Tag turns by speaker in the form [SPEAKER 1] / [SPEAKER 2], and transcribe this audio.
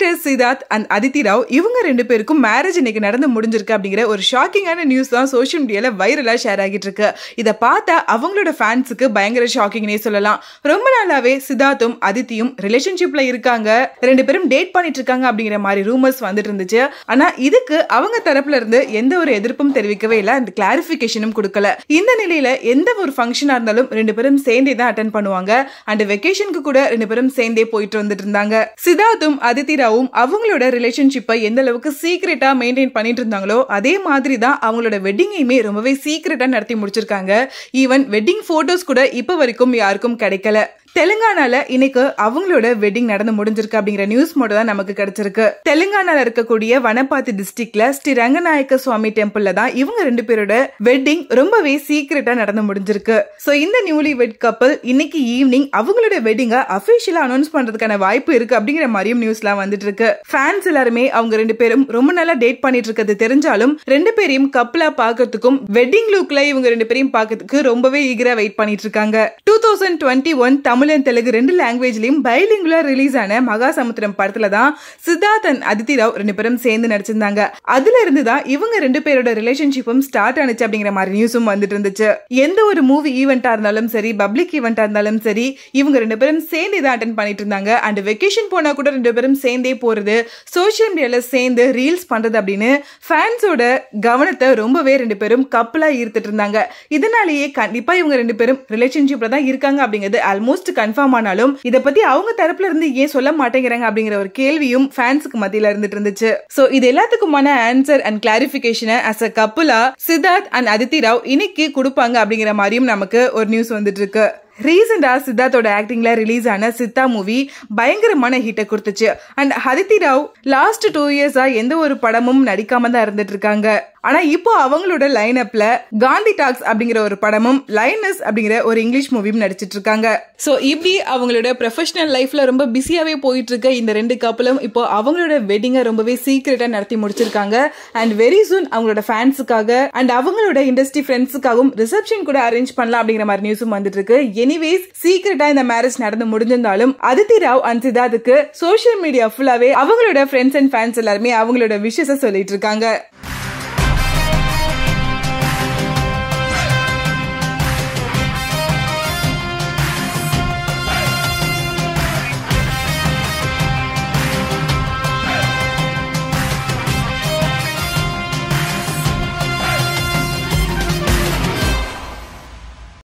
[SPEAKER 1] Actor Siddharth and Aditi Rao இவங்க ரெண்டு பேருக்கும் மேரேஜ் இன்னைக்கு நடந்து முடிஞ்சிருக்கு அப்படிங்கிற ஒரு ஷாக்கிங்கான நியூஸ் தான் சோஷியல் மீடியால வைரலா ஷேர் ஆகிட்டு இருக்கு. இதை பார்த்தா அவங்களோட ஃபேன்ஸுக்கு பயங்கர ஷாக்கிங்னே சொல்லலாம். ரொம்ப நாளாவே சித்தார்த்தும் அதித்தியும் ரிலேஷன்ஷிப்ல இருக்காங்க, ரெண்டு பேரும் டேட் பண்ணிட்டு இருக்காங்க அப்படிங்கிற மாதிரி ரூமர்ஸ் வந்துட்டு இருந்துச்சு. ஆனா இதுக்கு அவங்க தரப்புல இருந்து எந்த ஒரு எதிர்ப்பும் தெரிவிக்கவே இல்லை, அந்த கிளாரிபிகேஷனும் கொடுக்கல. இந்த நிலையில எந்த ஒரு ஃபங்க்ஷனா இருந்தாலும் ரெண்டு பேரும் சேர்ந்தே தான் அட்டென்ட் பண்ணுவாங்க. அண்ட் வெக்கேஷனுக்கு கூட ரெண்டு பேரும் சேர்ந்தே போயிட்டு வந்துட்டு இருந்தாங்க. சித்தார்த்தும் அதித்தி ராவும் அவங்களோட ரிலேஷன்ஷிப்பை எந்த அளவுக்கு சீக்ரெட்டா மெயின்டைன் பண்ணிட்டு இருந்தாங்களோ அதே மாதிரி தான் அவங்களோட வெட்டிங்கையுமே ரொம்பவே சீக்ரெட்டா நடத்தி முடிச்சிருக்காங்க. ஈவன் வெட்டிங் போட்டோஸ் கூட இப்ப வரைக்கும் யாருக்கும் கிடைக்கல. தெலுங்கானால இன்னைக்கு அவங்களோட வெட்டிங் நடந்து முடிஞ்சிருக்கு அப்படிங்கிற நியூஸ் மட்டும் தான் நமக்கு கிடைச்சிருக்கு. தெலுங்கானால இருக்கக்கூடிய வனபாத்தி டிஸ்ட்ரிக்ட்ல ஸ்ரீ ரங்கநாயக்க சுவாமி டெம்பிள்ல தான் இவங்க ரெண்டு பேரோட வெட்டிங் ரொம்பவே சீக்ரெட்டா நடந்து முடிஞ்சிருக்கு. சோ இந்த நியூலி வெட் கப்பல் இன்னைக்கு ஈவினிங் அவங்களோட வெட்டிங்க அபிஷியலா அனௌன்ஸ் பண்றதுக்கான வாய்ப்பு இருக்கு அப்படிங்கிற மாதிரியும் நியூஸ்லாம் வந்துட்டு இருக்கு. ஃபேன்ஸ் எல்லாருமே அவங்க ரெண்டு பேரும் ரொம்ப நாளா டேட் பண்ணிட்டு இருக்கிறது தெரிஞ்சாலும் ரெண்டு பேரையும் கப்பலா பாக்கிறதுக்கும் வெட்டிங் லுக்ல இவங்க ரெண்டு பேரையும் பாக்கிறதுக்கு ரொம்பவே ஈகரா வெயிட் பண்ணிட்டு இருக்காங்க. 2021 தமிழ் அண்ட் தெலுங்கு ரெண்டு லாங்குவேஜ்லயும் பைலிங்குலர் ரிலீஸ் ஆன மகாசமுத்திரம் படத்துல தான் சித்தார்த் அண்ட் அதித்தி ராவ் ரெண்டு பேரும் சேர்ந்து நடிச்சிருந்தாங்க. அதுல இருந்து தான் இவங்க ரெண்டு பேரோட ரிலேஷன்ஷிப்பும் ஸ்டார்ட் ஆனிச்சு அப்படிங்கிற மாதிரி நியூஸும் வந்துட்டு இருந்துச்சு. எந்த ஒரு மூவி ஈவெண்டா இருந்தாலும் சரி, பப்ளிக் ஈவெண்டா இருந்தாலும் சரி, இவங்க ரெண்டு பேரும் சேர்ந்தே தான் அட்டென்ட் பண்ணிட்டு இருந்தாங்க. அண்ட் வெக்கேஷன் போனா கூட ரெண்டு பேரும் சேர்ந்தே போறது, சோசியல் மீடியால சேர்ந்து ரீல்ஸ் பண்றது அப்படின்னு ஃபேன்ஸோட கவனத்தை ரொம்பவே ரெண்டு பேரும் கப்பலா ஈர்த்துட்டு இருந்தாங்க. இதனாலேயே கண்டிப்பா இவங்க ரெண்டு பேரும் ரிலேஷன்ஷிப்ல தான் இருக்காங்க அப்படிங்கிறது ஆல்மோஸ்ட் கன்ஃபார்ம் ஆனாலும் இத பத்தி அவங்க தரப்புல இருந்து ஏன் சொல்ல மாட்டேங்கிறாங்க அப்படிங்கிற ஒரு கேள்வியும் ஃபேன்ஸ்க்கு மத்தியில இருந்துட்டு இருந்துச்சு. சோ இது எல்லாத்துக்குமான ஆன்சர் அண்ட் கிளாரிபிகேஷனை as a கப்புலா சித்தார்த் அண்ட் அதித்தி ராவ் இன்னைக்கு கொடுப்பாங்க அப்படிங்கிற மாதிரியும் நமக்கு ஒரு நியூஸ் வந்துட்டு இருக்கு. ரீசெண்டா சித்தார்த்தோட ஆக்டிங்ல ரிலீஸ் ஆன சித்தா மூவி பயங்கரமான ஹிட்டை கொடுத்துச்சு. அண்ட் அதித்தி ராவ் லாஸ்ட் 2 இயர்ஸா எந்த ஒரு படமும் நடிக்காம தான் இருந்துட்டு இருக்காங்க. ஆனா இப்போ அவங்களோட லைன் அப்ல காந்தி டாக்ஸ் அப்படிங்கிற ஒரு படமும், லைனஸ் அப்படிங்கிற ஒரு இங்கிலீஷ் மூவியும் நடிச்சிட்டு இருக்காங்க. சோ இப்படி அவங்களோட ப்ரொஃபஷனல் லைஃப்ல ரொம்ப பிஸியாவே போயிட்டு இருக்க இந்த ரெண்டு கப்பலும் இப்போ அவங்களோட வெட்டிங்கை ரொம்பவே சீக்ரெட்டா நடத்தி முடிச்சிருக்காங்க. அண்ட் வெரி சூன் அவங்களோட ஃபேன்ஸுக்காக அண்ட் அவங்களோட இண்டஸ்ட்ரி ஃப்ரெண்ட்ஸுக்காகவும் ரிசப்ஷன் கூட அரேஞ்ச் பண்ணலாம் அப்படிங்கிற மாதிரி நியூஸும் வந்துட்டு இருக்கு. எனிவேஸ் சீக்ரெட்டா இந்த மேரேஜ் நடந்து முடிஞ்சிருந்தாலும் அதித்தி ராவ் அண்ட் சித்தார்த்துக்கு சோஷியல் மீடியா ஃபுல்லாவே அவங்களோட ஃப்ரெண்ட்ஸ் அண்ட் ஃபேன்ஸ் எல்லாருமே அவங்களோட விஷஸை சொல்லிட்டு இருக்காங்க.